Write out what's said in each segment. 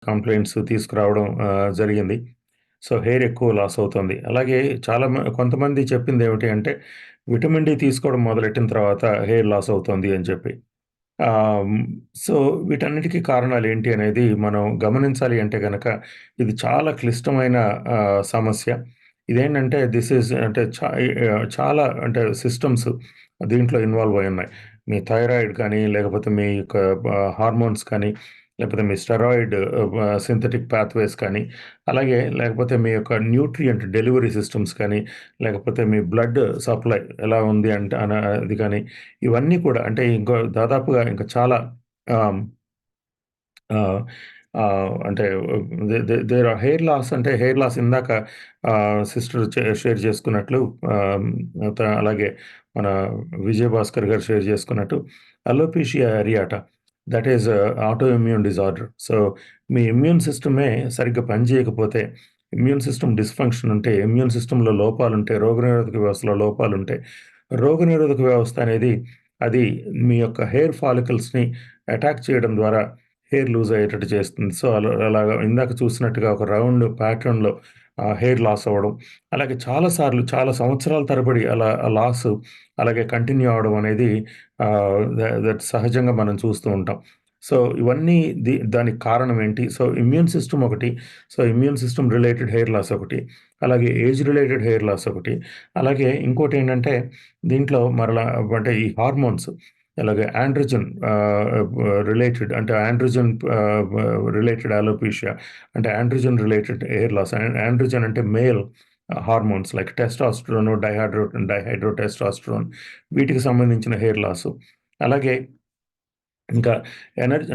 Complaints తీసుకురావడం జరిగింది. So, hair ఎక్కువ లాస్ అవుతుంది. అలాగే కొంతమంది చెప్పిందేమిటి అంటే, విటమిన్ డి తీసుకోవడం మొదలెట్టిన తర్వాత హెయిర్ లాస్ అవుతుంది అని చెప్పి. ఆహ్, హ్మ్. సో, వీటన్నిటికి కారణాలేంటి అనేది మనం గమనించాలి అంటే గనక, ఇది చాలా క్లిష్టమైన సమస్య. ఇదేంటంటే దిస్ ఈజ్ అంటే చాలా అంటే సిస్టమ్స్ దీంట్లో ఇన్వాల్వ్ అయ్యున్నాయి. మీ థైరాయిడ్ కానీ, లేకపోతే మీ యొక్క హార్మోన్స్ కానీ, లేకపోతే మీ స్టెరాయిడ్ సింథటిక్ పాత్‌వేస్ కానీ, లేకపోతే మీ యొక్క న్యూట్రియంట్ డెలివరీ సిస్టమ్స్ కానీ, లేకపోతే మీ బ్లడ్ సప్లై ఎలా ఉంది అంటే అది కానీ, ఇవన్నీ కూడా అంటే దాదాపుగా ఇంకా చాలా ఆహ్, ఆహ్, అంటే దేర్ ఆర్ హెయిర్ లాస్ ఇందాక సిస్టర్ షేర్ చేసుకున్నట్లు ఆహ్, అలాగే మన విజయ్ భాస్కర్ గారు షేర్ చేసుకున్నట్టు alopecia areata that is auto immune disorder. So, మీ ఇమ్యూన్ సిస్టమే సరిగ్గా పనిచేయకపోతే, ఇమ్యూన్ సిస్టమ్ డిస్‌ఫంక్షన్ ఉంటే, ఇమ్యూన్ సిస్టమ్‌లో లోపాలుంటే, రోగనిరోధక వ్యవస్థలో లోపాలుంటే, రోగనిరోధక వ్యవస్థ అనేది అది మీ యొక్క హెయిర్ ఫాలికల్స్‌ని అటాక్ చేయడం ద్వారా హెయిర్ లూజ్ అయ్యేటట్టు చేస్తుంది. సో, అలాగా ఇందాక చూసినట్టుగా ఒక రౌండ్ ప్యాటర్న్‌లో హెయిర్ లాస్ అవ్వడం. అలాగే చాలా సార్లు చాలా సంవత్సరాల తరబడి అలా ఆ లాస్ అలాగే కంటిన్యూ అవ్వడం అనేది దట్ సహజంగా మనం చూస్తూ ఉంటాం. సో, ఇవన్నీ దానికి కారణం ఏంటి? సో, ఇమ్యూన్ సిస్టమ్ ఒకటి. So, immune system related hair loss ఒకటి. అలాగే ఏజ్ రిలేటెడ్ హెయిర్ లాస్ ఒకటి. అలాగే ఇంకోటేంటంటే దీంట్లో మరలా అంటే ఈ హార్మోన్స్ అలాగే ఆండ్రోజెన్ రిలేటెడ్ అంటే ఆండ్రోజెన్ రిలేటెడ్ అలోపేషియా అంటే androgen related hair loss. Androgen అంటే male hormones like testosterone, dihydrotestosterone వీటికి సంబంధించిన హెయిర్ లాసు. అలాగే ఇంకా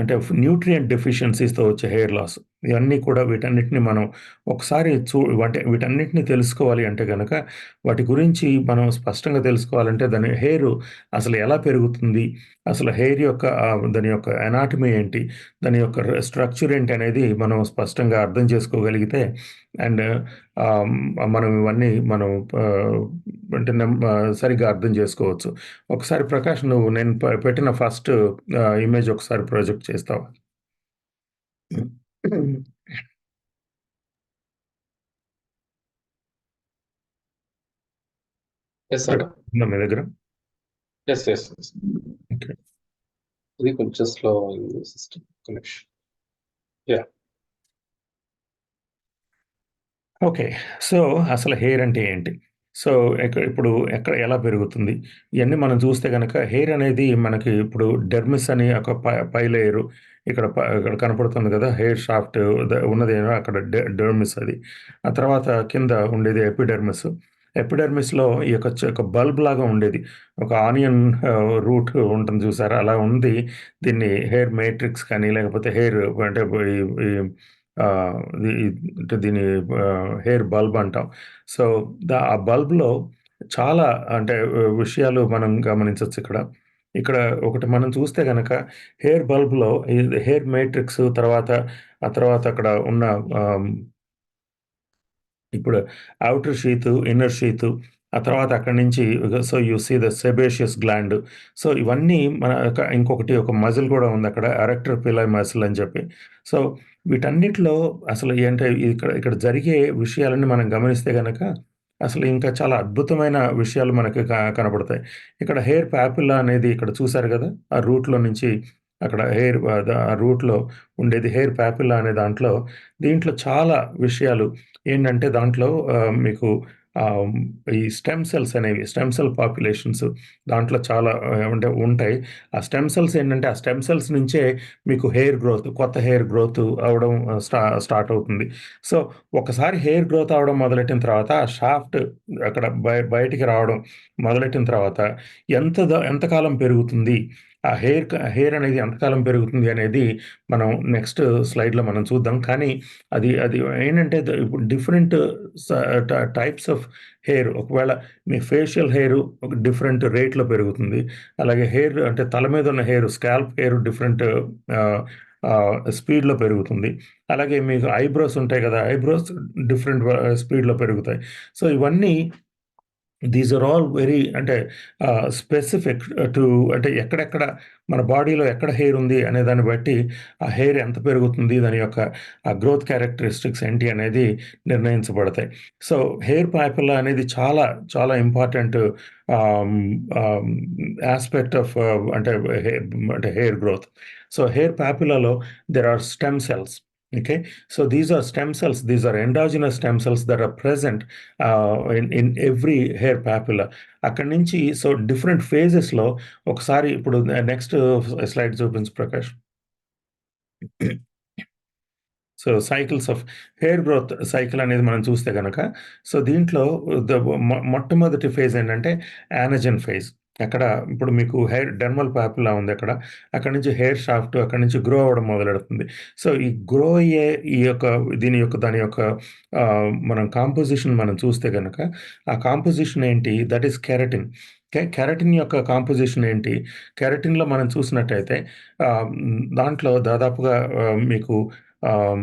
అంటే న్యూట్రియంట్ డెఫిషియన్సీస్‌తో వచ్చే హెయిర్ లాస్. ఇవన్నీ కూడా వీటన్నిటిని మనం ఒకసారి అంటే వీటన్నిటిని తెలుసుకోవాలి అంటే గనక, వాటి గురించి మనం స్పష్టంగా తెలుసుకోవాలంటే దాని అసలు ఎలా పెరుగుతుంది? అసలు హెయిర్ యొక్క దాని యొక్క అనాటమీ ఏంటి? దాని యొక్క స్ట్రక్చర్ ఏంటి అనేది మనం స్పష్టంగా అర్థం చేసుకోగలిగితే అండ్ ఆహ్, మనం ఇవన్నీ మనం ఆహ్, అంటే సరిగ్గా అర్థం చేసుకోవచ్చు. ఒకసారి ప్రకాష్ నువ్వు నేను పెట్టిన ఫస్ట్ ఇమేజ్ ఒకసారి ప్రొజెక్ట్ చేస్తావా? యెస్ అన్న. ప్రకాష్ ఉందా మీ దగ్గర? యెస్. యెస్. యెస్. ఓకే. ఇది కొంచెం స్లో అయింది system connection. Yeah! Okay. So, అసలు హెయిర్ అంటే ఏంటి? సో, ఇప్పుడు ఎలా పెరుగుతుంది? ఇయన్నీ మనం చూస్తే గనక హెయిర్ అనేది మనకి ఇప్పుడు డెర్మిస్ అని ఒక పై లేయరు ఇక్కడ కనపడుతుంది గదా! హెయిర్ షాఫ్ట్ ఉన్నదేమో అక్కడ డెర్మిస్ అది. ఆ తర్వాత కింద ఉండేది ఎపిడెర్మిస్. ఎపిడెర్మిస్‌లో ఈ యొక్క ఒక బల్బ్ లాగా ఉండేది. ఒక ఆనియన్ రూట్ ఉంటుంది చూసారా? అలా ఉంది. దీన్ని హెయిర్ మేట్రిక్స్ కానీ లేకపోతే అంటే ఈ ఈ ఆహ్, ఈ అంటే హెయిర్ బల్బ్ అంటాం. సో, ఆ బల్బ్‌లో చాలా అంటే విషయాలు మనం గమనించొచ్చిక్కడ. ఇక్కడ ఒకటి మనం చూస్తే గనక హెయిర్ బల్బ్‌లో ఈ హెయిర్ మేట్రిక్స్ ఆ తర్వాత అక్కడ ఉన్న ఆహ్ ఇప్పుడు ఔటర్ షీతు, ఇన్నర్ షీతు, ఆ తర్వాత అక్కడి నుంచి so, you see the sebaceous gland. So, ఇవన్నీ ఇంకొకటి ఒక మజిల్ గూడా ఉందక్కడ. ఎరెక్టర్ పిలై మజిల్ అని చెప్పి. సో, వీటన్నిటిలో అసలు ఏంటే ఇక్కడ ఇక్కడ జరిగే విషయాలన్నీ మనం గమనిస్తే గనక, అసలు ఇంకా చాలా అద్భుతమైన విషయాలు మనకి కనపడతాయి. ఇక్కడ హెయిర్ పాపిల్లా అనేది ఇక్కడ చూసారు గదా! ఆ రూట్‌లో నుంచి అక్కడ ఆ రూట్‌లో ఉండేది హెయిర్ పాపిల్లా అనే దీంట్లో చాలా విషయాలు ఏంటంటే దాంట్లో మీకు ఆహ్, ఈ స్టెమ్ సెల్ పాపులేషన్స్ దాంట్లో చాలా అంటే ఉంటాయి. ఆ స్టెమ్ సెల్స్ నుంచే మీకు కొత్త హెయిర్ గ్రోత్ అవ్వడం స్టార్ట్ అవుతుంది. సో, ఒకసారి హెయిర్ గ్రోత్ అవ్వడం మొదలెట్టిన తర్వాత ఆ షాఫ్ట్ అక్కడ బయటికి రావడం మొదలెట్టిన తర్వాత ఎంత కాలం పెరుగుతుంది? ఆ హెయిర్ అనేది ఎంతకాలం పెరుగుతుంది అనేది మనం నెక్స్ట్ స్లైడ్‌లో మనం చూద్దాం. కానీ అది అది ఏంటంటే ఇప్పుడు డిఫరెంట్ స టైప్స్ ఆఫ్ హెయిర్ ఒకవేళ మీ ఫేషియల్ హెయిర్ ఒక డిఫరెంట్ రేట్‌లో పెరుగుతుంది. అలాగే అంటే తల మీద ఉన్న స్కాల్ప్ హెయిర్ డిఫరెంట్ ఆహ్, స్పీడ్‌లో పెరుగుతుంది. అలాగే మీకు ఐబ్రోస్ ఉంటాయి కదా! ఐబ్రోస్ డిఫరెంట్ స్పీడ్‌లో పెరుగుతాయి. సో, ఇవన్నీ దీస్ ఆర్ ఆల్ వెరీ అంటే స్పెసిఫిక్ టు అంటే ఎక్కడెక్కడ మన బాడీలో ఎక్కడ హెయిర్ ఉంది అనే దాన్ని బట్టి ఆ హెయిర్ ఎంత పెరుగుతుంది, దాని యొక్క ఆ గ్రోత్ క్యారెక్టరిస్టిక్స్ ఏంటి అనేది నిర్ణయించబడతాయి. సో, హెయిర్ పాపిల్లా అనేది చాలా చాలా ఇంపార్టెంట్ ఆహ్, ఆహ్, యాస్పెక్ట్ ఆఫ్ అంటే హె అంటే హెయిర్ గ్రోత్. సో, హెయిర్ పాపిల్లాలో there are stem cells. Okay. So, these are stem cells. These are endogenous stem cells that are present in every hair papilla. అక్కడి నుంచి సో, డిఫరెంట్ ఫేజెస్‌లో ఒకసారి ఇప్పుడు నెక్స్ట్ స్లైడ్ చూపించు Prakash. So, cycles of hair growth cycle అనేది మనం చూస్తే గనక, so, దీంట్లో ద మొట్టమొదటి ఫేజ్ ఏంటంటే యానజెన్ ఫేజ్. అక్కడ ఇప్పుడు మీకు హెయిర్ డెర్మల్ పాపిల్లా ఉంది అక్కడ. అక్కడి నుంచి హెయిర్ షాఫ్ట్ అక్కడి నుంచి గ్రో అవ్వడం మొదలెడుతుంది. సో, ఈ గ్రో అయ్యే ఈ యొక్క దీని యొక్క దాని యొక్క మనం కాంపోజిషన్ మనం చూస్తే గనక, ఆ కాంపోజిషన్ ఏంటి? That is keratin. కెరటిన్ యొక్క కాంపోజిషన్ ఏంటి? కెరటిన్‌లో మనం చూసినట్టయితే దాంట్లో దాదాపుగా మీకు ఆహ్,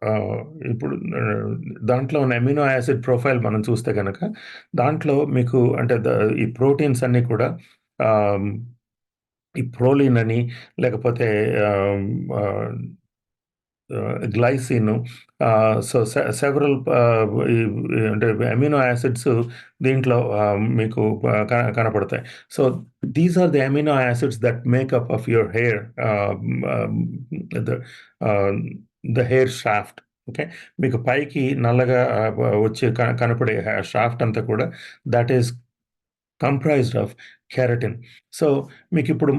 ఆహ్, ఇప్పుడు దాంట్లో ఉన్న అమినో యాసిడ్ ప్రొఫైల్ మనం చూస్తే గనక, దాంట్లో మీకు అంటే ఈ ప్రోటీన్స్ అన్నీ కూడా ఆహ్, ఈ ప్రోలిన్ అని లేకపోతే ఆహ్, ఆహ్, గ్లైసిన్ సో, సెవరల్ ఈ అంటే అమినో యాసిడ్స్ దీంట్లో మీకు కనపడతాయి. So, these are the amino acids that make up of your hair the ah, the hair shaft. Okay. మీకు పైకి నల్లగా వచ్చి కనపడే షాఫ్ట్ అంతా కూడా that is comprised of keratin. So, మీకిప్పుడు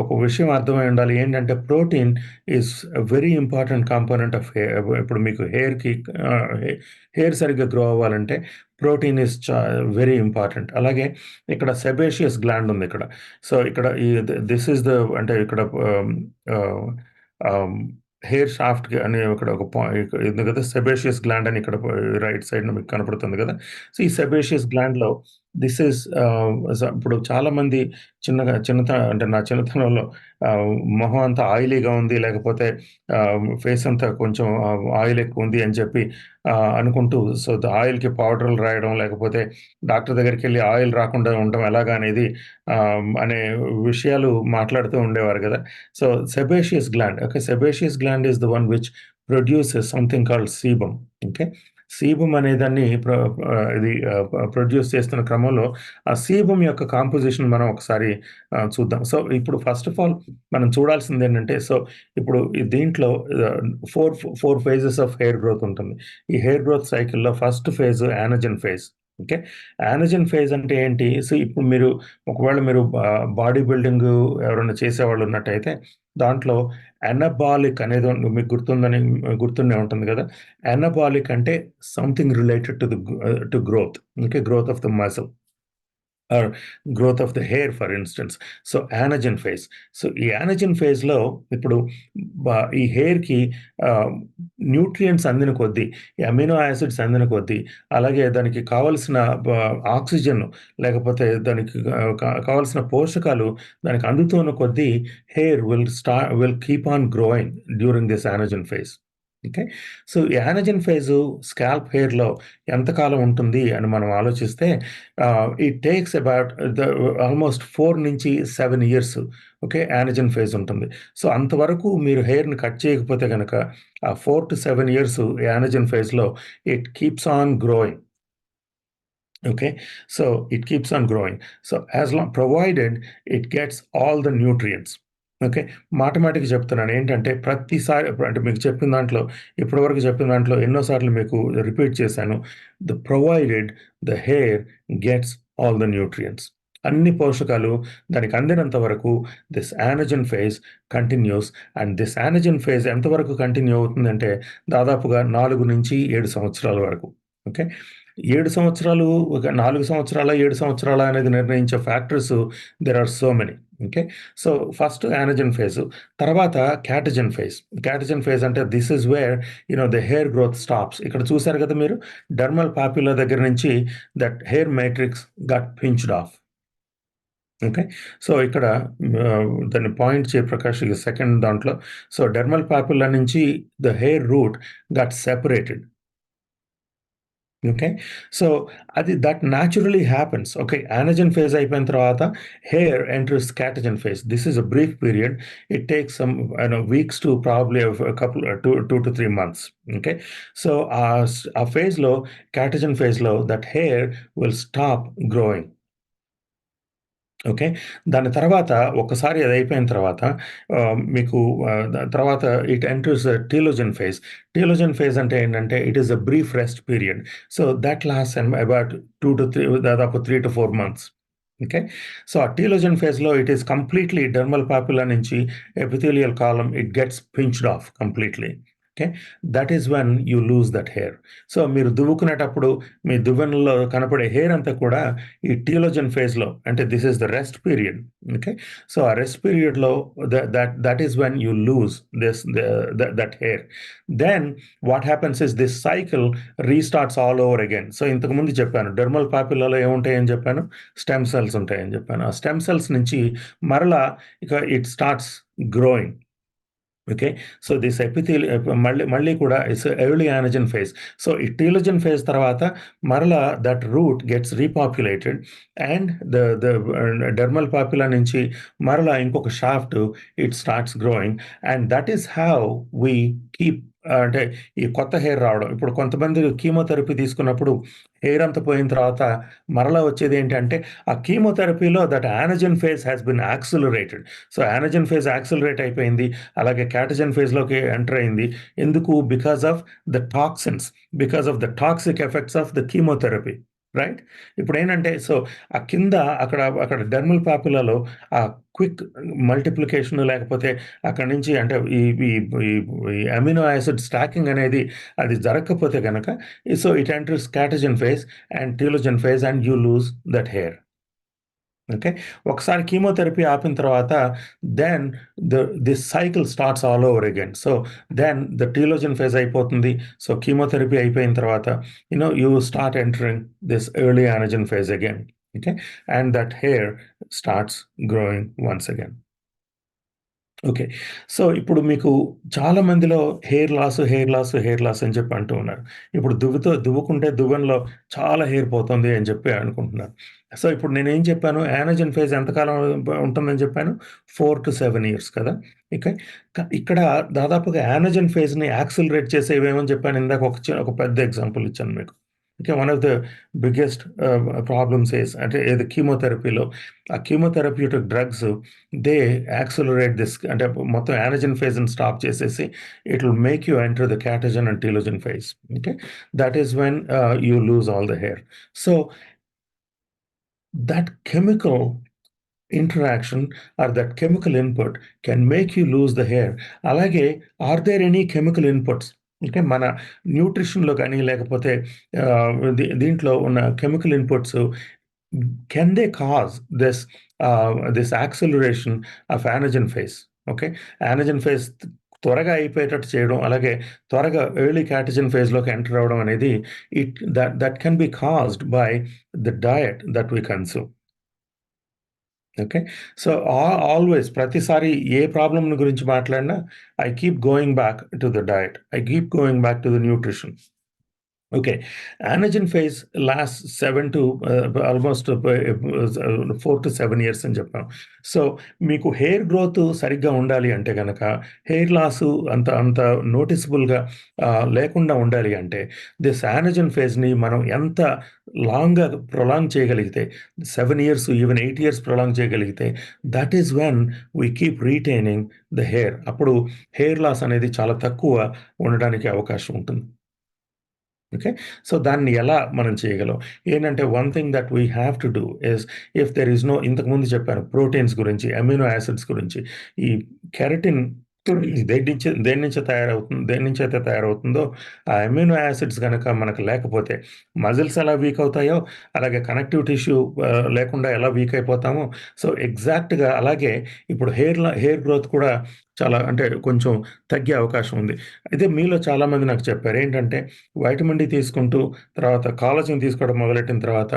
ఒక విషయం అర్థమై ఉండాలి. ఏంటంటే protein is a very important component of ఇప్పుడు మీకు హెయిర్‌కి హెయిర్ సరిగ్గా గ్రో అవ్వాలంటే ప్రోటీన్ ఈస్ వెరీ ఇంపార్టెంట్. అలాగే ఇక్కడ సెబేషియస్ గ్లాండ్ ఉందిక్కడ. సో, ఇక్కడ దిస్ ఈస్ ద అంటే ఇక్కడ ఆహ్, ఆహ్, హెయిర్ షాఫ్ట్‌కి అనే ఇక్కడ ఒక ఉంది కదా! సెబేషియస్ గ్లాండ్ అని ఇక్కడ రైట్ సైడ్‌న మీకు కనపడుతుంది కదా! సో, ఈ సెబేషియస్ గ్లాండ్‌లో దిస్ ఈస్ ఇప్పుడు చాలామంది అంటే నా చిన్నతనంలో ఆహ్, మొహం అంతా ఆయిలీగా ఉంది, లేకపోతే ఫేస్ అంతా కొంచెం ఆయిల్ ఎక్కువుంది అని చెప్పి అనుకుంటూ సో, ఆయిల్‌కి పౌడర్‌లు రాయడం, లేకపోతే డాక్టర్ దగ్గరికెళ్ళి ఆయిల్ రాకుండా ఉండడం ఎలాగా అనేది అనే విషయాలు మాట్లాడుతూ ఉండేవారు గదా! So, sebaceous gland okay. Sebaceous gland is the one which produces something called sebum. Okay. Sebum అనేదాన్ని ఇది ప్రొడ్యూస్ చేస్తున్న క్రమంలో ఆ సీబమ్ యొక్క కాంపోజిషన్ మనం ఒకసారి చూద్దాం. సో, ఇప్పుడు ఫస్ట్ ఆఫ్ ఆల్ మనం చూడాల్సిందేంటంటే సో, ఇప్పుడు దీంట్లో ఆహ్, 4 ఫేజెస్ ఆఫ్ హెయిర్ గ్రోత్ ఉంటుంది. ఈ హెయిర్ గ్రోత్ సైకిల్‌లో first phase anagen phase. Okay. Anagen phase అంటే ఏంటి? సో, ఇప్పుడు మీరు ఒకవేళ మీరు బాడీ బిల్డింగు ఎవరైనా చేసేవాళ్ళు ఉన్నట్టయితే దాంట్లో అనబాలిక్ అనేది మీకు గుర్తుండే ఉంటుంది గదా! అనబాలిక్ అంటే something related to growth. Okay. Growth of the muscle or growth of the hair for instance. So, anagen phase. So, ఈ యానజెన్ ఫేజ్‌లో ఇప్పుడు ఈ హెయిర్‌కి ఆహ్, న్యూట్రియంట్స్ అందిన కొద్దీ, ఈ అమినో యాసిడ్స్ అందిన కొద్దీ, అలాగే దానికి కావాల్సిన ఆక్సిజన్ లేకపోతే దానికి కావాల్సిన పోషకాలు దానికి అందుతున్న కొద్దీ hair will keep on growing during this anagen phase. Okay. So, anagen phase scalp హెయిర్‌లో ఎంతకాలం ఉంటుంది అని మనం ఆలోచిస్తే it takes about almost 4-7 years okay. Anagen phase ఉంటుంది. సో, అంతవరకు మీరు హెయిర్‌ని కట్ చేయకపోతే గనక ఆ 4-7 ఇయర్స్ యానజెన్ ఫేజ్‌లో it keeps on growing. Okay. So, it keeps on growing. So, provided it gets all the nutrients. Okay. మాటిమాటికి చెప్తున్నాను. ఏంటంటే ప్రతిసారి అంటే మీకు చెప్పిన దాంట్లో ఇప్పటివరకు చెప్పిన దాంట్లో ఎన్నో సార్లు మీకు రిపీట్ చేశాను. Provided the hair gets all the nutrients. అన్ని పోషకాలు దానికి అందినంత వరకు this anagen phase continues and this anagen phase ఎంతవరకు కంటిన్యూ అవుతుందంటే దాదాపుగా 4-7 సంవత్సరాల వరకు. ఓకే. 7 సంవత్సరాలు, ఒక 4 సంవత్సరాలా, 7 సంవత్సరాలా అనేది నిర్ణయించే factors there are so many. Okay. So, first anagen phase. తర్వాత క్యాటజెన్ ఫేజ్. క్యాటజెన్ ఫేజ్ అంటే this is where the hair growth stops. ఇక్కడ చూసారు కదా మీరు డెర్మల్ పాపిల్లా దగ్గర నుంచి that hair matrix got pinched off. Okay. So, ఇక్కడ దాన్ని పాయింట్ ప్రకాష్ సెకండ్ దాంట్లో. సో, డెర్మల్ పాపిల్లా నుంచి the hair root got separated. Okay. So, అది that naturally happens. Okay. Anagen phase అయిపోయిన తర్వాత hair enters catagen phase. This is a brief period. It takes some weeks to probably couple 2 to 3 months. Okay. So, ఆ ఫేజ్‌లో కాటజన్ ఫేజ్‌లో that hair will stop growing. Okay. దాని తర్వాత ఒక్కసారి అదయిపోయిన తర్వాత మీకు తర్వాత it enters telogen phase. Telogen phase అంటే ఏంటంటే it is a brief rest period. So, that lasts about 2-3 దాదాపు 3-4 మంత్స్. ఓకే. సో, ఆ టీలోజన్ ఫేజ్‌లో ఇట్ ఈస్ కంప్లీట్‌లీ డెర్మల్ పాపిలా నుంచి epithelial column it gets pinched of completely. Okay. That is when you lose that hair. So, మీరు దువ్వుకునేటప్పుడు మీ దువ్వెనలో కనపడే hair అంతా కూడా ఈ టీలోజన్ ఫేజ్‌లో అంటే this is the rest period. Okay. So, ఆ రెస్ట్ పీరియడ్‌లో that is when you lose that hair. Then what happens is this cycle restarts all over again. So, ఇంతకుముందు చెప్పాను డెర్మల్ పాపిల్లాలో ఏముంటాయని చెప్పాను? స్టెమ్ సెల్స్ ఉంటాయని చెప్పాను. ఆ స్టెమ్ సెల్స్ నుంచి మరలా ఇక it starts growing. Okay. So, this మళ్ళీ కూడా it's early anagen phase. So, ఈ టీలోజన్ ఫేజ్ తర్వాత మరలా that root gets repopulated and dermal papilla నుంచి మరలా ఇంకొక shaft it starts growing and that is how we keep అంటే ఈ కొత్త హెయిర్ రావడం. ఇప్పుడు కొంతమంది కీమోథెరపీ తీసుకున్నప్పుడు హెయిర్ అంతా పోయిన తర్వాత మరలా వచ్చేదేంటంటే ఆ కీమోథెరపీలో that anagen phase has been accelerated. So, anagen phase accelerate అయిపోయింది. అలాగే కాటజన్ ఫేజ్‌లోకి ఎంటర్ అయింది. ఎందుకు? Because of the toxins. Because of the toxic effects of the chemotherapy. Right? ఇప్పుడేంటంటే సో, ఆ కింద అక్కడ డెర్మల్ పాపులాలో ఆ క్విక్ మల్టిప్లికేషన్ లేకపోతే అక్కడి నుంచి అంటే ఈ ఈ ఈ ఈ అమినో యాసిడ్ స్టాకింగ్ అనేది అది జరగకపోతే గనక so, it enters catagen phase and telogen phase and you lose that hair. Okay. ఒకసారి కీమోథెరపీ ఆపిన తర్వాత then this cycle starts all over again. So, then the telogen phase అయిపోతుంది. సో, కీమోథెరపీ అయిపోయిన తర్వాత you start entering this early anagen phase again. Okay. And that hair starts growing once again. Okay. So, ఇప్పుడు మీకు చాలా మందిలో hair loss అని చెప్పి అంటూ ఉన్నారు. ఇప్పుడు దువ్వుకుంటే దువ్వెనలో చాలా హెయిర్ పోతుంది అని చెప్పి అనుకుంటున్నారు. సో, ఇప్పుడు నేనేం చెప్పాను యానోజెన్ ఫేజ్ ఎంతకాలం ఉంటుందని చెప్పాను? 4-7 ఇయర్స్ కదా! ఓకే. ఇక్కడ దాదాపుగా యానోజెన్ ఫేజ్‌ని యాక్సిలరేట్ చేసేవేమని చెప్పాను ఇందాక ఒక పెద్ద ఎగ్జాంపుల్ ఇచ్చాను మీకు. Okay. One of the biggest problems is అంటే ఏది కీమోథెరపీలో ఆ chemotherapeutic drugs they accelerate this అంటే మొత్తం యానజెన్ ఫేజ్‌ని స్టాప్ చేసేసి it will make you enter the catagen and telogen phase. Okay. That is when you lose all the hair. So, that chemical interaction or that chemical input can make you lose the hair. అలాగే are there any chemical inputs అంటే మన న్యూట్రిషన్‌లో గాని లేకపోతే దీంట్లో ఉన్న chemical inputs can they cause this acceleration of anagen phase. Okay. Anagen phase త్వరగా అయిపోయేటట్టు చేయడం, అలాగే త్వరగా ఎర్లీ కాటజన్ ఫేజ్‌లోకి ఎంటర్ అవ్వడం అనేది that can be caused by the diet that we consume. Okay. So, always ప్రతిసారి ఏ ప్రాబ్లమ్‌ని గురించి మాట్లాడినా I keep going back to the diet. I keep going back to the nutrition. Okay. Anagen phase lasts 7 to almost 4-7 years అని చెప్పాం. So, మీకు hair growth సరిగ్గా ఉండాలి అంటే గనక, హెయిర్ లాసు అంత నోటిసబుల్‌గా లేకుండా ఉండాలి అంటే, దిస్ యానజెన్ ఫేజ్‌ని మనం ఎంత లాంగ్‌గా ప్రొలాంగ్ చేయగలిగితే 7 ఇయర్స్, ఈవెన్ 8 ఇయర్స్ ప్రొలాంగ్ చేయగలిగితే, that is when we keep retaining the hair. అప్పుడు హెయిర్ లాస్ అనేది చాలా తక్కువ ఉండడానికి అవకాశం ఉంటుంది. ఓకే. సో, దాన్ని ఎలా మనం చేయగలం? ఏంటంటే one thing that we have to do is if there is no ఇంతకుముందు చెప్పాను ప్రోటీన్స్ గురించి, అమినో యాసిడ్స్ గురించి. ఈ కెరటిన్ దేని నుంచైతే తయారవుతుందో ఆ అమినో యాసిడ్స్ గనక మనకు లేకపోతే మజిల్స్ ఎలా వీక్ అవుతాయో, అలాగే కనెక్టివ్ టిష్యూ లేకుండా ఎలా వీక్ అయిపోతామో, సో, ఎగ్జాక్ట్‌గా అలాగే ఇప్పుడు హెయిర్ గ్రోత్ కూడా చాలా అంటే కొంచెం తగ్గే అవకాశం ఉంది. అయితే మీలో చాలామంది నాకు చెప్పారు. ఏంటంటే వైటమిన్ డి తీసుకుంటూ తర్వాత కాలజిన్ తీసుకోవడం మొదలెట్టిన తర్వాత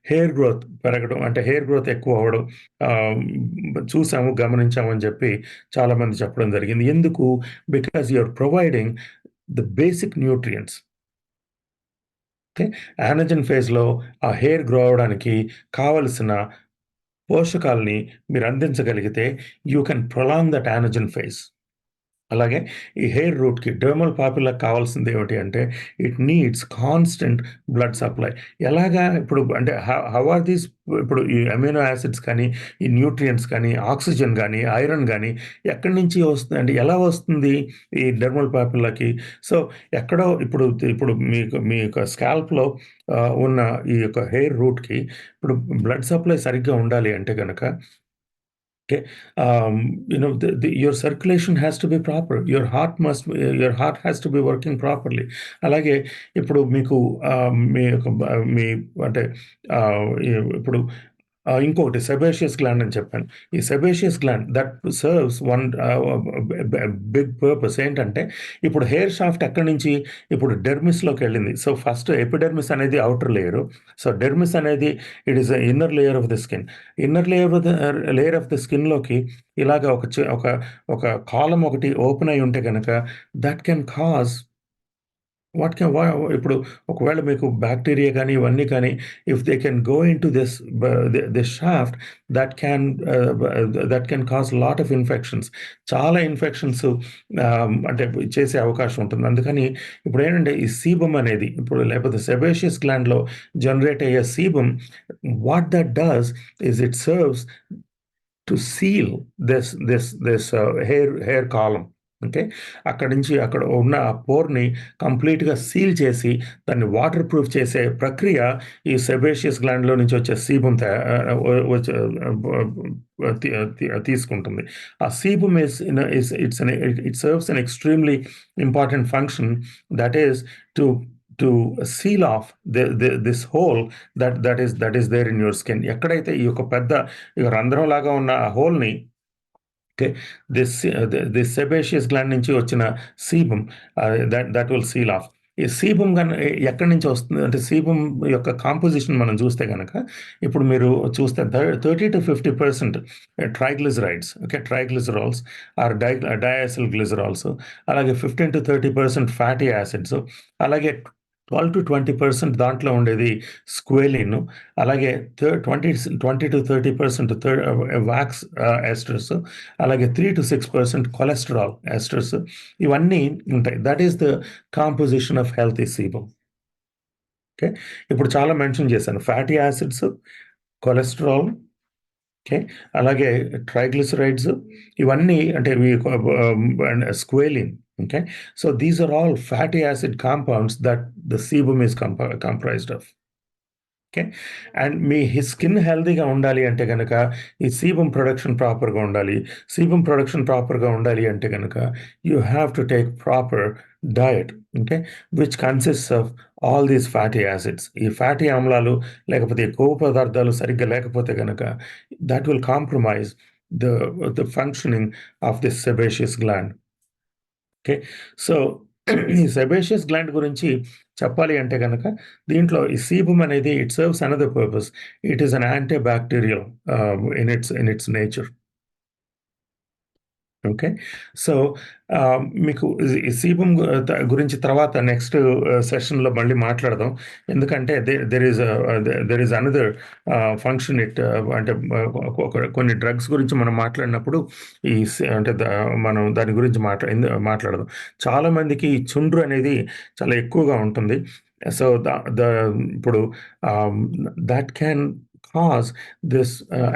హెయిర్ గ్రోత్ పెరగడం అంటే హెయిర్ గ్రోత్ ఎక్కువ అవ్వడం ఆహ్, చూసాము, గమనించాము అని చెప్పి చాలామంది చెప్పడం జరిగింది. ఎందుకు? Because you are providing the basic nutrients okay. Anagen ఫేజ్‌లో ఆ హెయిర్ గ్రో అవ్వడానికి కావలసిన పోషకాల్ని మీరు అందించగలిగితే you can prolong that anagen phase. అలాగే ఈ హెయిర్ రూట్‌కి డెర్మల్ పాపిల్లాకి కావాల్సింది ఏమిటి అంటే it needs constant blood supply. ఎలాగా ఇప్పుడు అంటే హౌ ఆర్ దీస్ ఇప్పుడు ఈ అమైనో యాసిడ్స్ కానీ, ఈ న్యూట్రియంట్స్ కానీ, ఆక్సిజన్ గానీ, ఐరన్ గానీ ఎక్కడి నుంచి వస్తుందండి? ఎలా వస్తుంది ఈ డెర్మల్ పాపిల్లాకి? సో, ఎక్కడో ఇప్పుడు ఇప్పుడు మీ యొక్క స్కాల్ప్‌లో ఉన్న ఈ యొక్క హెయిర్ రూట్‌కి ఇప్పుడు బ్లడ్ సప్లై సరిగ్గా ఉండాలి అంటే గనక okay, your circulation has to be proper. Your heart has to be working properly. అలాగే ఇప్పుడు మీకు మీ యొక్క మీ అంటే ఇప్పుడు ఇంకొకటి సెబేషియస్ గ్లాండ్ అని చెప్పాను. ఈ sebaceous gland that serves one big purpose ఏంటంటే ఇప్పుడు హెయిర్ షాఫ్ట్ ఎక్కడి నుంచి ఇప్పుడు డెర్మిస్‌లోకి వెళ్ళింది. సో, ఫస్ట్ ఎపిడెర్మిస్ అనేది ఔటర్ లేయరు. సో, డెర్మిస్ అనేది it is inner layer of the skin. Inner layer of the స్కిన్‌లోకి ఇలాగ ఒక కాలమ్ ఒకటి ఓపెన్ అయ్యి ఉంటే గనక that can cause what can వా ఇప్పుడు ఒకవేళ మీకు బాక్టీరియా కానీ, ఇవన్నీ కానీ if they can go into this shaft that can that can cause lot of infections. చాలా ఇన్ఫెక్షన్స్ అంటే చేసే అవకాశం ఉంటుంది. అందుకని ఇప్పుడేంటంటే ఈ సీబమ్ అనేది ఇప్పుడు లేకపోతే సెబేషియస్ గ్లాండ్‌లో జనరేట్ అయ్యే sebum what that does is it serves to seal this hair column. Okay. అక్కడి నుంచి అక్కడ ఉన్న ఆ పోర్‌ని కంప్లీట్‌గా సీల్ చేసి దాన్ని వాటర్ ప్రూఫ్ చేసే ప్రక్రియ ఈ సెబేషియస్ గ్లాండ్‌లో నుంచి వచ్చే సీబమ్ వచ్చే తీసుకుంటుంది. ఆ sebum it serves an extremely important function that is to to seal off this hole that is there in your skin. ఎక్కడైతే ఈ యొక్క పెద్ద రంధ్రంలాగా ఉన్న ఆ హోల్‌ని ఓకే. దిస్ సెబేషియస్ గ్లాండ్ నుంచి వచ్చిన sebum that will seal off. ఈ సీబమ్ ఎక్కడి నుంచి వస్తుంది అంటే సీబమ్ యొక్క కాంపోజిషన్ మనం చూస్తే గనక ఇప్పుడు మీరు చూస్తే 30-50% ట్రైగ్లిజరైడ్స్ ఓకే. ట్రైగ్లిజరాల్స్ ఆర్ డయాసిల్ గ్లిజరాల్స్ అలాగే 15-30% ఫ్యాటీ యాసిడ్స్ అలాగే 12-20% దాంట్లో ఉండేది స్క్వేలిన్ అలాగే 20-30% వాక్స్ ఎస్టర్స్ అలాగే 3-6% కొలెస్టరాల్ ఎస్టర్స్ ఇవన్నీ ఉంటాయి. That is the composition of healthy sebum. Okay. ఇప్పుడు చాలా మెన్షన్ చేశాను. Fatty acids, cholesterol okay. అలాగే ట్రైగ్లిసరైడ్స్ ఇవన్నీ అంటే and squalene okay. So these are all fatty acid compounds that the sebum is comprised of. Okay. And మీ skin హెల్తీగా ఉండాలి అంటే గనక ఈ సీబమ్ ప్రొడక్షన్ ప్రాపర్‌గా ఉండాలి. సీబమ్ ప్రొడక్షన్ ప్రాపర్‌గా ఉండాలి అంటే గనక you have to take proper diet okay. Which consists of all these fatty acids. ఈ ఫ్యాటీ ఆమ్లాలు లేకపోతే ఈ కొవ్వు పదార్థాలు సరిగ్గా లేకపోతే గనక that will compromise the functioning of this sebaceous gland. Okay. So, ఈ సెబేషియస్ గ్లాండ్ గురించి చెప్పాలి అంటే గనక దీంట్లో ఈ సీబమ్ అనేది it serves another purpose. It is an anti bacterial in it's nature. Okay. So, మీకు ఈ సీబమ్ గురించి తర్వాత నెక్స్ట్ సెషన్‌లో మళ్ళీ మాట్లాడదాం. ఎందుకంటే దేర్ ఈస్ అనదర్ ఫంక్షన్ అంటే కొన్ని డ్రగ్స్ గురించి మనం మాట్లాడినప్పుడు ఈ అంటే మనం దాని గురించి మాట్లాడదాం. చాలామందికి ఈ చుండ్రు అనేది చాలా ఎక్కువగా ఉంటుంది. సో, ఇప్పుడు that can cause this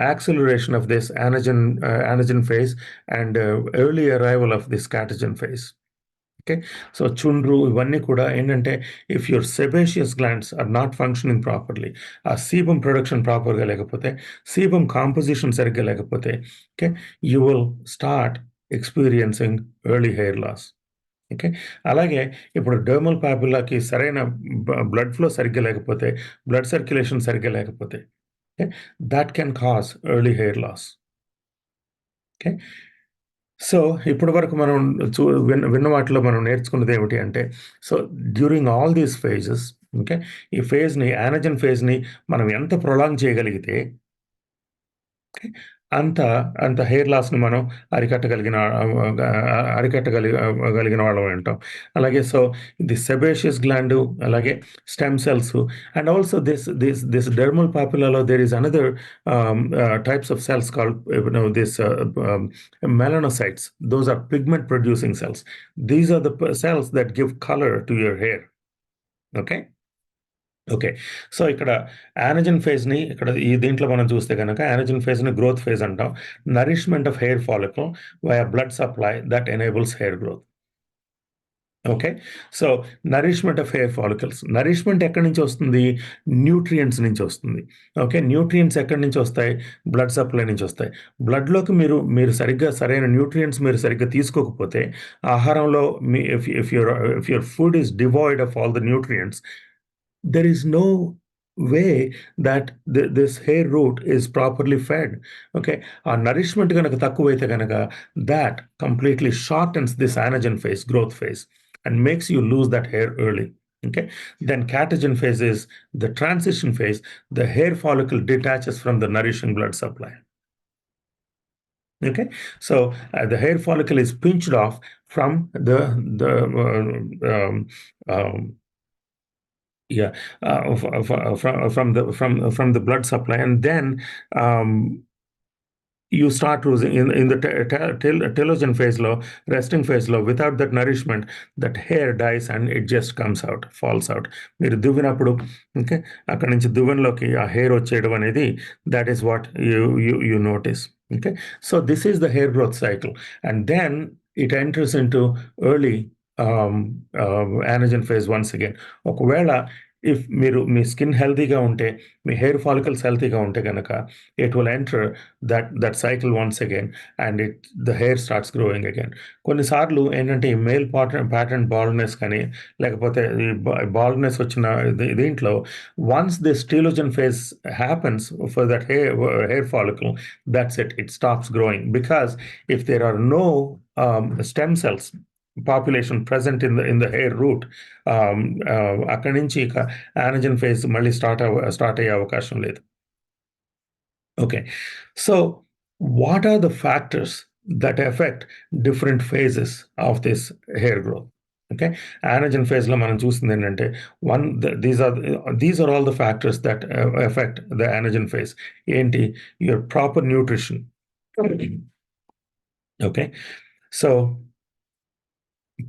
acceleration of this anagen phase and early arrival of this catagen phase. Okay. So, చుండ్రు ఇవన్నీ కూడా ఏంటంటే if your sebaceous glands are not functioning properly ఆ సీబమ్ ప్రొడక్షన్ ప్రాపర్‌గా లేకపోతే, సీబమ్ కాంపోజిషన్ సరిగ్గా లేకపోతే okay. You will start experiencing early hair loss. Okay. అలాగే ఇప్పుడు డెర్మల్ పాపిల్లాకి సరైన బ్లడ్ ఫ్లో సరిగ్గా లేకపోతే, బ్లడ్ సర్క్యులేషన్ సరిగ్గా లేకపోతే okay. That can cause early hair loss. Okay. So, ఇప్పటి వరకు మనం విన్న వాటిలో మనం నేర్చుకున్నది ఏమిటి అంటే, so, during all these phases okay. ఈ ఫేజ్‌ని యానజన్ ఫేజ్‌ని మనం ఎంత ప్రొలాంగ్ చేయగలిగితే ఓకే. అంత అంత హెయిర్ లాస్‌ని మనం అరికట్టగలిగిన గలిగిన వాళ్ళమై ఉంటాం. అలాగే సో, ది సెబేషియస్ గ్లాండు, అలాగే stem cells, and also this dermal పాపిల్లాలో there is another types of cells called, this melanocytes. Those are pigment producing cells. These are the cells that give color to your hair. Okay. Okay. So, ఇక్కడ యానజెన్ ఫేజ్‌ని ఇక్కడ దీంట్లో మనం చూస్తే గనక యానజెన్ ఫేజ్‌ని growth phase అంటాం. Nourishment of hair follicle via blood supply that enables hair growth. Okay. So, nourishment of hair follicles. Nourishment ఎక్కడి నుంచి వస్తుంది? న్యూట్రియంట్స్ నుంచి వస్తుంది. ఓకే. న్యూట్రియంట్స్ ఎక్కడి నుంచి వస్తాయి? బ్లడ్ సప్లై నుంచి వస్తాయి. బ్లడ్‌లోకి మీరు సరిగ్గా సరైన న్యూట్రియంట్స్ మీరు సరిగ్గా తీసుకోకపోతే, ఆహారంలో me if your food is devoid of all the nutrients, there is no way that this hair root is properly fed. Okay, our nourishment ganaka takkuvaithe ganaka, that completely shortens this anagen phase, growth phase, and makes you lose that hair early. Okay, then catagen phase is the transition phase. The hair follicle detaches from the nourishing blood supply. Okay, so the hair follicle is pinched off from the yeah, from the blood supply, and then um, you start losing in the telogen phase low, resting phase low. Without that nourishment, that hair dies and it just comes out, falls out. మీరు దువ్వినప్పుడు, okay, అక్కడి నుంచి దువ్వెనలోకి ఆ hair వచ్చేయడం అనేది, that is what you notice. Okay, so this is the hair growth cycle, and then it enters into early anagen phase once again. ఒకవేళ if me skin హెల్తీగా ఉంటే, మీ hair follicles హెల్తీగా ఉంటే గనక, it will enter that cycle once again, and the hair starts growing again. కొన్నిసార్లు ఏంటంటే ఈ male pattern baldness కానీ, లేకపోతే ఈ బాల్డ్నెస్ వచ్చిన దీంట్లో, once this telogen phase happens for that hair follicle, that's it stops growing, because if there are no stem cells population present in the hair root, అక్కడి నుంచి ఇక anagen phase మళ్ళీ start అయ్యే అవకాశం లేదు. Okay, so what are the factors that affect different phases of this hair growth? Okay, anagen phase లో మనం చూస్తుంది ఏంటంటే, these are all the factors that affect the anagen phase. ఏంటి? Your proper nutrition. Okay, so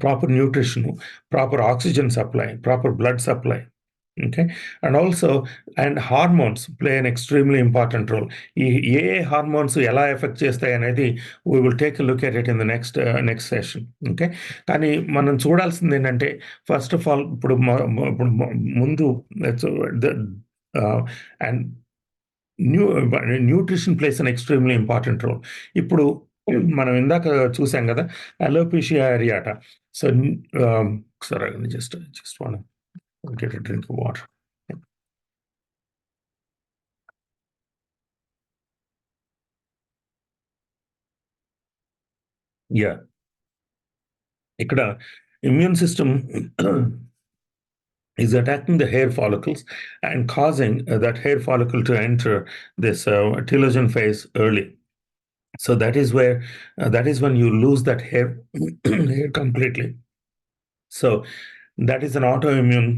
proper nutrition, proper oxygen supply, proper blood supply. Okay, and hormones play an extremely important role. A hormones ఎలా effect చేస్తాయి అనేది we will take a look at it in the next session. Okay, కానీ మనం చూడాల్సింది ఏంటంటే, first of all ఇప్పుడు ముందు and nutrition plays an extremely important role. ఇప్పుడు మనం ఇందాక చూసాం కదా, alopecia areata. So sorry, just want to get a drink of water. Yeah, ఇక్కడ immune system is attacking the hair follicles and causing that hair follicle to enter this telogen phase early. So that is when you lose that hair hair completely. So that is an autoimmune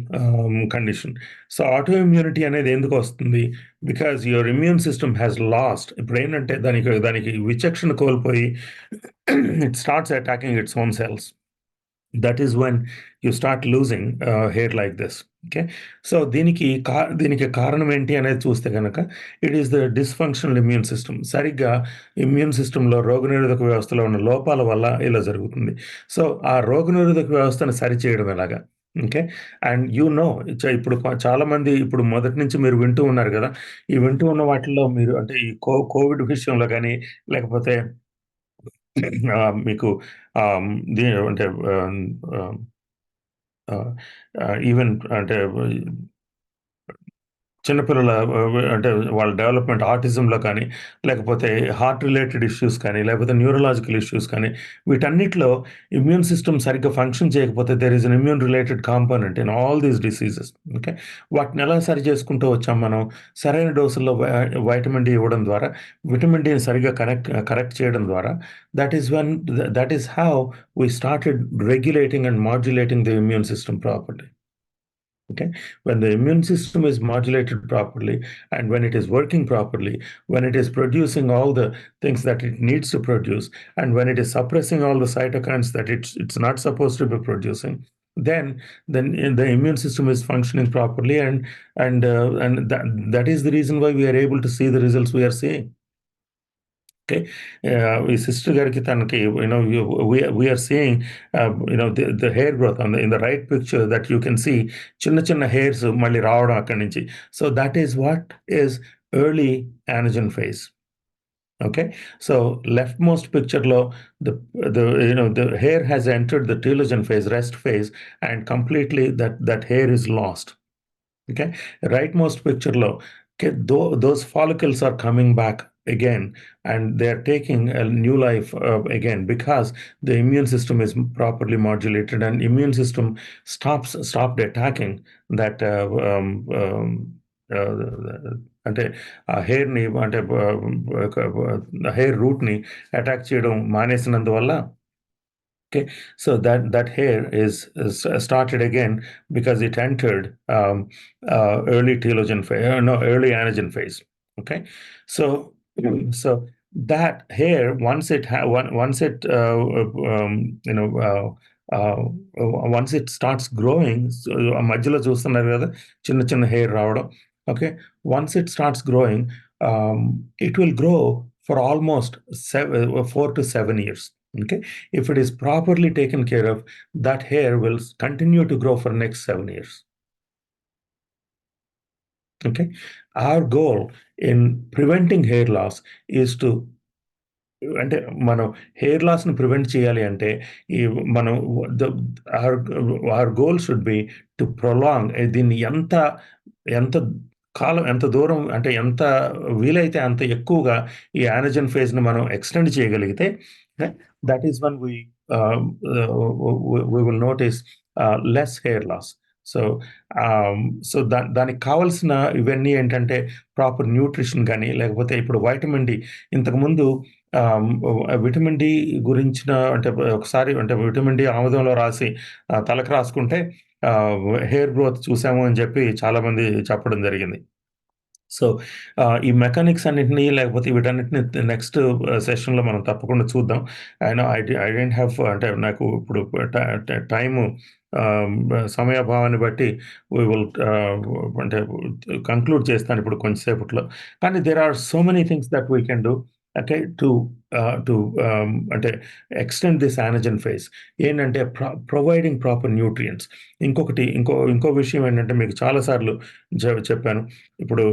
condition. So autoimmunity అనేది ఎందుకు వస్తుంది? Because your immune system has lost. ఇప్పుడు ఏంటంటే దానికి విచక్షణ కోల్పోయి it starts attacking its own cells. That is when you start losing hair like this. Okay, so దీనికి కారణం ఏంటి అనేది చూస్తే కనుక, it is the dysfunctional immune system. సరిగ్గా ఇమ్యూన్ సిస్టంలో రోగనిరోధక వ్యవస్థలో ఉన్న లోపాల వల్ల ఇలా జరుగుతుంది. సో ఆ రోగనిరోధక వ్యవస్థను సరిచేయడం ఎలాగా? ఓకే, అండ్ ఇప్పుడు చాలా మంది ఇప్పుడు మొదటి నుంచి మీరు వింటూ ఉన్నారు కదా, ఈ వింటూ ఉన్న వాటిల్లో మీరు అంటే ఈ కోవిడ్ విషయంలో కానీ, లేకపోతే మీకు అంటే ఈవెన్ అంటే చిన్నపిల్లల అంటే వాళ్ళ డెవలప్మెంట్ ఆటిజంలో కానీ, లేకపోతే హార్ట్ రిలేటెడ్ ఇష్యూస్ కానీ, లేకపోతే న్యూరలాజికల్ ఇష్యూస్ కానీ, వీటన్నిటిలో ఇమ్యూన్ సిస్టమ్ సరిగ్గా ఫంక్షన్ చేయకపోతే there is an immune related component in all these diseases. Okay. వాటిని ఎలా సరి చేసుకుంటూ వచ్చాం మనం? సరైన డోసుల్లో వైటమిన్ డి ఇవ్వడం ద్వారా, విటమిన్ డిని సరిగ్గా కరెక్ట్ చేయడం ద్వారా, that is how we started regulating and modulating the immune system properly. Okay, when the immune system is modulated properly and when it is working properly, when it is producing all the things that it needs to produce, and when it is suppressing all the cytokines that it's not supposed to be producing, then the immune system is functioning properly, and that is the reason why we are able to see the results we are seeing. Okay, ఈ sister గారికి తనకి we are seeing the hair growth in the right picture that you can see చిన్న చిన్న hairs మళ్ళీ రావడం అక్కడి నుంచి. So that is what is early anagen phase. Okay, so leftmost picture lo the hair has entered the telogen phase, rest phase, and completely that hair is lost. Okay, rightmost picture lo, okay, those follicles are coming back again and they're taking a new life again, because the immune system is properly modulated and immune system stopped attacking that అంటే ఆ హెయిర్ని అంటే hair రూట్ని attack చేయడం మానేసినందువల్ల, okay, so that hair is started again because it entered early telogen phase, no, early anagen phase. Okay, so so that hair, once it once it starts growing, మధ్యలో చూస్తున్నారు కదా చిన్న చిన్న హెయిర్ రావడం. Okay, once it starts growing, it will grow for almost 4 to 7 years. Okay, if it is properly taken care of, that hair will continue to grow for next 7 years. Okay, our goal in preventing hair loss is to, అంటే మనం hair లాస్‌ని prevent చేయాలి అంటే ఈ మనం the hour goal should be to prolong దీన్ని ఎంత కాలం, ఎంత దూరం, అంటే ఎంత వీలైతే అంత ఎక్కువగా ఈ యానజన్ ఫేజ్‌ని మనం ఎక్స్‌టెండ్ చేయగలిగితే, that is when we will notice less hair loss. So దానికి కావాల్సిన ఇవన్నీ ఏంటంటే ప్రాపర్ న్యూట్రిషన్ గాని, లేకపోతే ఇప్పుడు వైటమిన్ డి, ఇంతకుముందు విటమిన్ డి గురించిన అంటే ఒకసారి అంటే విటమిన్ డి ఆముదంలో రాసి తలకు రాసుకుంటే హెయిర్ గ్రోత్ చూసాము అని చెప్పి చాలామంది చెప్పడం జరిగింది. సో ఈ మెకానిక్స్ అన్నిటిని, లేకపోతే వీటన్నిటిని నెక్స్ట్ సెషన్‌లో మనం తప్పకుండా చూద్దాం. ఐ డోంట్ హావ్, అంటే నాకు ఇప్పుడు టైము సమయాభావాన్ని బట్టి వి విల్ అంటే కంక్లూడ్ చేస్తాను ఇప్పుడు కొంచెం సేపట్లో. కానీ there are so many things that we can do, okay, to అంటే ఎక్స్టెండ్ దిస్ యానజన్ ఫేజ్. ఏంటంటే ప్రొవైడింగ్ ప్రాపర్ న్యూట్రియంట్స్. ఇంకో విషయం ఏంటంటే మీకు చాలా సార్లు చెప్పాను. ఇప్పుడు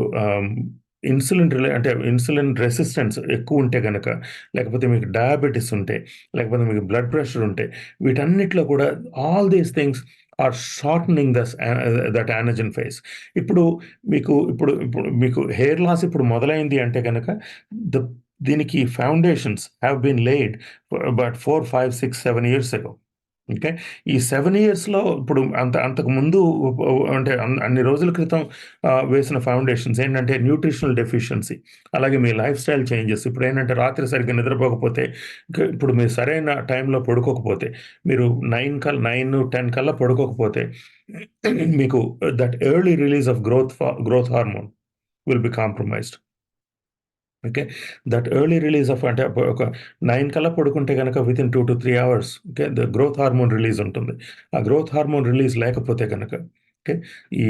అంటే ఇన్సులిన్ రెసిస్టెన్స్ ఎక్కువ ఉంటే గనక, లేకపోతే మీకు డయాబెటిస్ ఉంటే, లేకపోతే మీకు బ్లడ్ ప్రెషర్ ఉంటే, వీటన్నిటిలో కూడా all these things are shortening that anagen phase. ఇప్పుడు మీకు హెయిర్ లాస్ ఇప్పుడు మొదలైంది అంటే గనక దీనికి foundations have been laid but 4, 5, 6, 7 years ago. Okay, ఈ 7 ఇయర్స్‌లో ఇప్పుడు అంతకుముందు అంటే అన్ని రోజుల క్రితం వేసిన ఫౌండేషన్స్ ఏంటంటే న్యూట్రిషనల్ డెఫిషియన్సీ, అలాగే మీ లైఫ్ స్టైల్ చేంజెస్. ఇప్పుడేంటంటే రాత్రి సరిగ్గా నిద్రపోకపోతే, ఇప్పుడు మీరు సరైన టైంలో పడుకోకపోతే, మీరు 9, 10 కల్లా పడుకోకపోతే, మీకు that early release of growth hormone will be compromised. Okay, that early release of, అంటే ఒక 9 కల్లా పడుకుంటే గనక within 2 to 3 hours, okay, the growth hormone release ఉంటుంది. ఆ గ్రోత్ హార్మోన్ రిలీజ్ లేకపోతే గనక, ఓకే, ఈ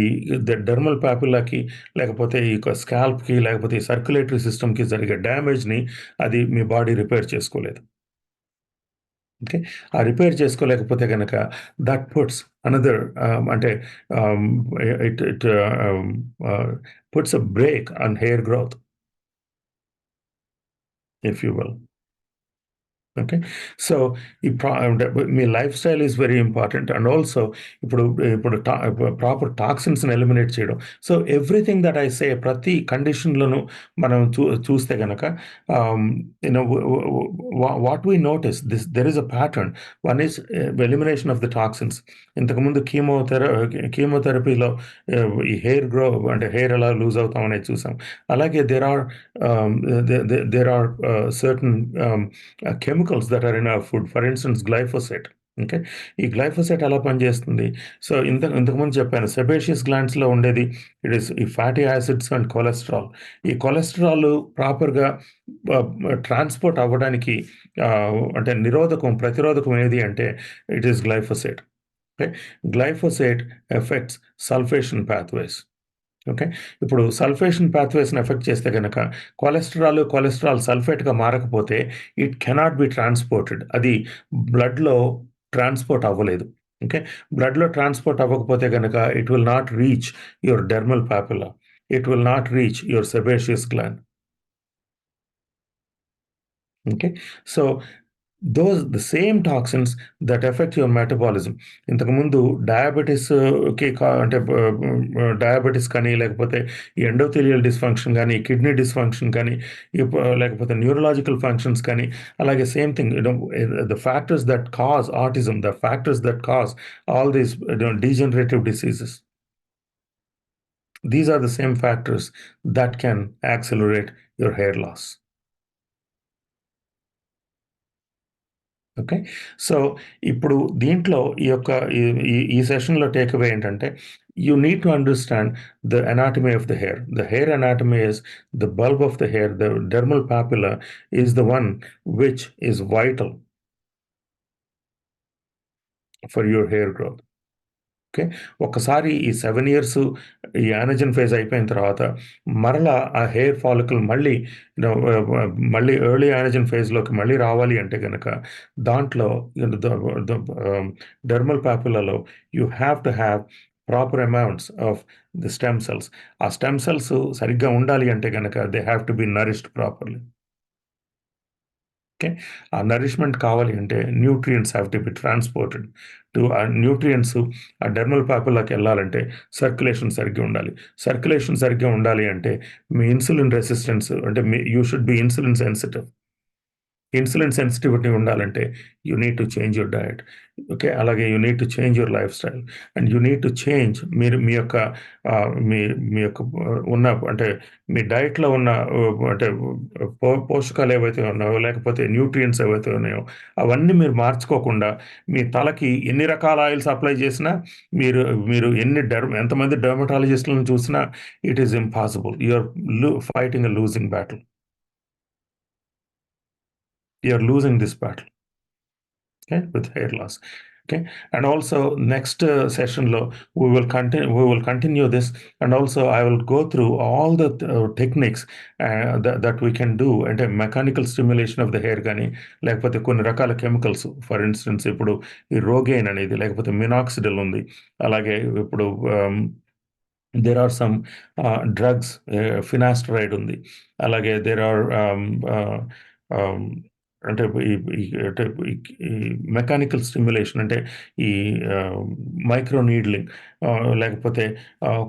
డెర్మల్ పాపిల్లాకి, లేకపోతే ఈ స్కాల్ప్‌కి, లేకపోతే ఈ సర్క్యులేటరీ సిస్టమ్‌కి జరిగే డ్యామేజ్‌ని అది మీ బాడీ రిపేర్ చేసుకోలేదు. ఓకే, ఆ రిపేర్ చేసుకోలేకపోతే గనక దట్ పుట్స్ అనదర్ అంటే it puts a brake on hair growth, if you will. Okay. So, అంటే మీ lifestyle is very important. And also ఇప్పుడు ఇప్పుడు ప్రాపర్ టాక్సిన్స్‌ని ఎలిమినేట్ చేయడం. సో, ఎవ్రీథింగ్ దట్ ఐ సే ప్రతి కండిషన్‌లోనూ మనం చూస్తే గనక ah, you know what we notice there is a pattern. One is elimination of the toxins. ఇంతకుముందు కీమోథెరపీలో ఈ హెయిర్ గ్రో అంటే హెయిర్ ఎలా లూజ్ అవుతాం అనేది చూసాం. అలాగే ah, there are certain chemicals that are in our food. For instance glyphosate. Okay. ఈ గ్లైఫోసేట్ ఎలా పనిచేస్తుంది? సో, ఇంతకుముందు చెప్పాను. సెబేషియస్ గ్లాండ్స్‌లో ఉండేది ఈ ఫ్యాటీ యాసిడ్స్ అండ్ కొలెస్టరాల్. ఈ కొలెస్టరాల్ ప్రాపర్‌గా ట్రాన్స్‌పోర్ట్ అవ్వడానికి అంటే ప్రతిరోధకం ఏది అంటే it is glyphosate. Okay. Glyphosate effects sulphation pathways. Okay. ఇప్పుడు సల్ఫేషన్ పాత్వేస్‌ని ఎఫెక్ట్ చేస్తే గనక కొలెస్టరాల్ సల్ఫేట్‌గా మారకపోతే ఇట్ కెనాట్ బి ట్రాన్స్‌పోర్టెడ్. అది బ్లడ్‌లో ట్రాన్స్‌పోర్ట్ అవ్వలేదు. ఓకే. బ్లడ్‌లో ట్రాన్స్‌పోర్ట్ అవ్వకపోతే గనక it will not reach your dermal papilla. It will not reach your sebaceous gland. Okay. So, the same toxins that affect your metabolism. ఇంతకుముందు డయాబెటిస్‌కి అంటే డయాబెటిస్ కానీ, లేకపోతే ఈ ఎండోథెలియల్ డిస్‌ఫంక్షన్ గానీ, కిడ్నీ డిస్‌ఫంక్షన్ కానీ, లేకపోతే న్యూరలాజికల్ ఫంక్షన్స్ కానీ, అలాగే same thing the factors that cause autism, the factors that cause all these degenerative diseases. These are the same factors that can accelerate your hair loss. Okay. So, ఇప్పుడు దీంట్లో ఈ యొక్క ఈ ఈ ఈ సెషన్‌లో టేక్ అవే ఏంటంటే, you need to understand the anatomy of the hair. The hair anatomy is the bulb of the hair. The dermal papilla is the one which is vital for your hair growth. Okay. ఒక్కసారి ఈ 7 years ఈ యానజెన్ phase అయిపోయిన తర్వాత, మరలా ఆ hair follicle మళ్ళీ మళ్ళీ early యానజెన్ ఫేజ్‌లోకి మళ్ళీ రావాలి అంటే గనక, దాంట్లో ద ద డెర్మల్ పాపిల్లాలో you have to have proper amounts of the stem cells. ఆ స్టెమ్ సెల్స్ సరిగ్గా ఉండాలి అంటే గనక they have to be nourished properly. Okay. ఆ నరిష్మెంట్ కావాలి అంటే nutrients have to be transported ఆ న్యూట్రియంట్స్ ఆ డెర్మల్ పాపిల్లాకెళ్ళాలంటే సర్క్యులేషన్ సరిగ్గా ఉండాలి. సర్క్యులేషన్ సరిగ్గా ఉండాలి అంటే మీ ఇన్సులిన్ రెసిస్టెన్స్ అంటే you should be insulin sensitive. Insulin sensitivity ఉండాలంటే you need to change your diet. Okay. అలాగే you need to change your life style. And you need to change మీరు మీ యొక్క మీ మీ యొక్క ఉన్న అంటే మీ డయట్‌లో ఉన్న అంటే పోషకాలు ఏవైతే ఉన్నాయో, లేకపోతే న్యూట్రియంట్స్ ఏవైతే ఉన్నాయో, అవన్నీ మీరు మార్చుకోకుండా మీ తలకి ఎన్ని రకాల ఆయిల్స్ అప్లై చేసినా, మీరు మీరు ఎంతమంది డెర్మటాలజిస్ట్‌లని చూసినా it is impossible. You are fighting a losing battle. You are losing this battle. Okay, with hair loss. Okay, and also next session lo we will continue this, and also I will go through all the techniques that we can do అంటే mechanical stimulation of the hair గానీ, లేకపోతే కొన్ని రకాల chemicals for instance ఇప్పుడు ఈ రోగెయిన్ అనేది, లేకపోతే minoxidil ఉంది. అలాగే ఇప్పుడు there are some drugs finasteride ఉంది. అలాగే దేర్ ఆర్ ఆహ్, అంటే ఈ ఈ అంటే ఈ మెకానికల్ స్టిమ్యులేషన్ అంటే ఈ ఆహ్, మైక్రో నీడ్లింగ్ లేకపోతే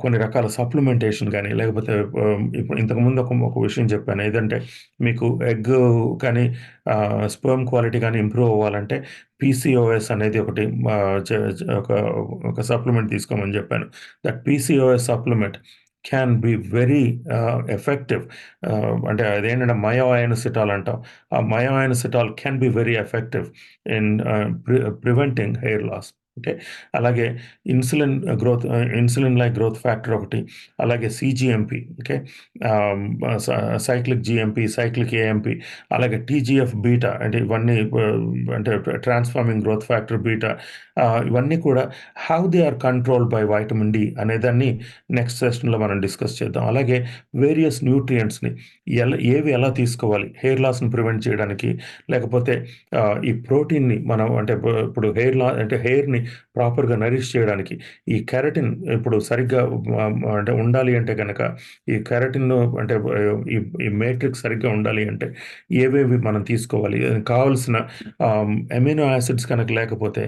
కొన్ని రకాల సప్లిమెంటేషన్ గాని, లేకపోతే ఇప్పుడు ఇంతకుముందు ఒక విషయం చెప్పాను. ఏదంటే మీకు ఎగ్ కానీ స్పెర్మ్ క్వాలిటీ గాని ఇంప్రూవ్ అవ్వాలంటే పీసీఓఎస్ అనేది ఒకటి ఆహ్, చ చ ఒక ఒక సప్లిమెంట్ తీసుకోమని చెప్పాను. That PCOS supplement can be very effective. అంటే అదేంటంటే మయోఐనోసిటాల్ అంటాం. ఆ myoinositol can be very effective in preventing hair loss. Okay. అలాగే ఇన్సులిన్ లైక్ గ్రోత్ ఫ్యాక్టర్ ఒకటి. అలాగే సీజీఎంపీ. ఓకే. ఆహ్, స సైక్లిక్ జీఎంపీ, సైక్లిక్ ఏఎంపీ, అలాగే టీజీఎఫ్ బీటా అంటే ఇవన్నీ అంటే ట్రాన్స్‌ఫార్మింగ్ గ్రోత్ ఫ్యాక్టర్ బీటా, ఇవన్నీ కూడా how they are controlled by vitamin D అనేదాన్ని నెక్స్ట్ సెషన్‌లో మనం డిస్కస్ చేద్దాం. అలాగే వేరియస్ న్యూట్రియంట్స్‌ని ఏవి ఎలా తీసుకోవాలి హెయిర్ లాస్‌ని ప్రివెంట్ చేయడానికి, లేకపోతే ఈ ప్రోటీన్‌ని మనం అంటే ఇప్పుడు హెయిర్ అంటే హెయిర్‌ని ప్రాపర్‌గా నరిష్ చేయడానికి ఈ కెరటిన్ ఇప్పుడు సరిగ్గా అంటే ఉండాలి అంటే గనక ఈ కెరటిన్ అంటే ఈ ఈ మేట్రిక్స్ సరిగ్గా ఉండాలి అంటే ఏవేవి మనం తీసుకోవాలి? కావాల్సిన అమినో యాసిడ్స్ కనుక లేకపోతే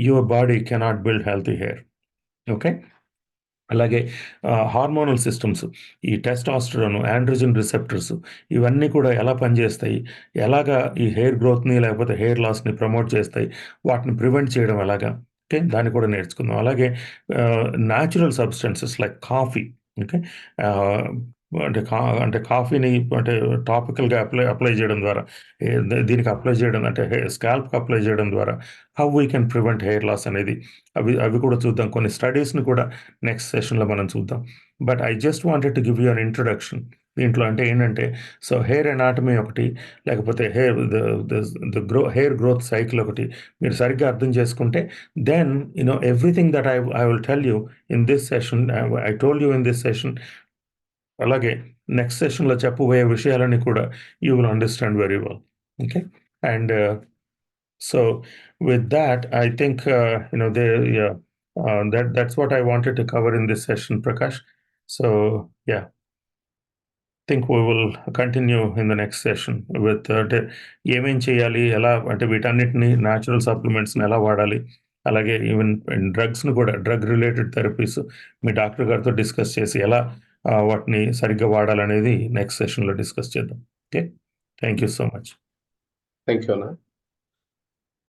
your body cannot build healthy hair. Okay. అలాగే హార్మోనల్ సిస్టమ్స్ ఈ టెస్టాస్టెరోన్, ఆండ్రోజెన్ రిసెప్టర్స్ ఇవన్నీ కూడా ఎలా పనిచేస్తాయి? ఎలాగా ఈ హెయిర్ గ్రోత్‌ని లేకపోతే హెయిర్ లాస్‌ని ప్రమోట్ చేస్తాయి? వాటిని ప్రివెంట్ చేయడం ఎలాగా? ఓకే. దాన్ని కూడా నేర్చుకుందాం. అలాగే natural substances like coffee. Okay. ఆహ్, అంటే కాఫీని అంటే టాపికల్‌గా అప్లై చేయడం ద్వారా దీనికి అప్లై చేయడం అంటే స్కాల్ప్‌కి అప్లై చేయడం ద్వారా how we can prevent hair loss అనేది అవి కూడా చూద్దాం. కొన్ని స్టడీస్‌ని కూడా నెక్స్ట్ సెషన్‌లో మనం చూద్దాం. But I just wanted to give you an introduction. దీంట్లో అంటే ఏంటంటే సో హెయిర్ అనాటమీ ఒకటి, లేకపోతే హెయిర్ గ్రోత్ సైకిల్ ఒకటి మీరు సరిగ్గా అర్థం చేసుకుంటే then everything that I will tell you in this session I told you in this session అలాగే నెక్స్ట్ సెషన్‌లో చెప్పబోయే విషయాలన్నీ కూడా you will understand very well. Okay. And so with that, I think yeah, that's what I wanted to cover in this session, Prakash. So yeah, think we will continue in the next session with ఏమేం చేయాలి, ఎలా అంటే వీటన్నిటిని natural సప్లిమెంట్స్‌ని ఎలా వాడాలి, అలాగే even డ్రగ్స్‌ని కూడా drug related therapies మీ doctor గారితో డిస్కస్ చేసి ఎలా వాటిని సరిగ్గా వాడాలనేది నెక్స్ట్ సెషన్‌లో డిస్కస్ చేద్దాం. Okay. Thank you so much. Thank you అన్న.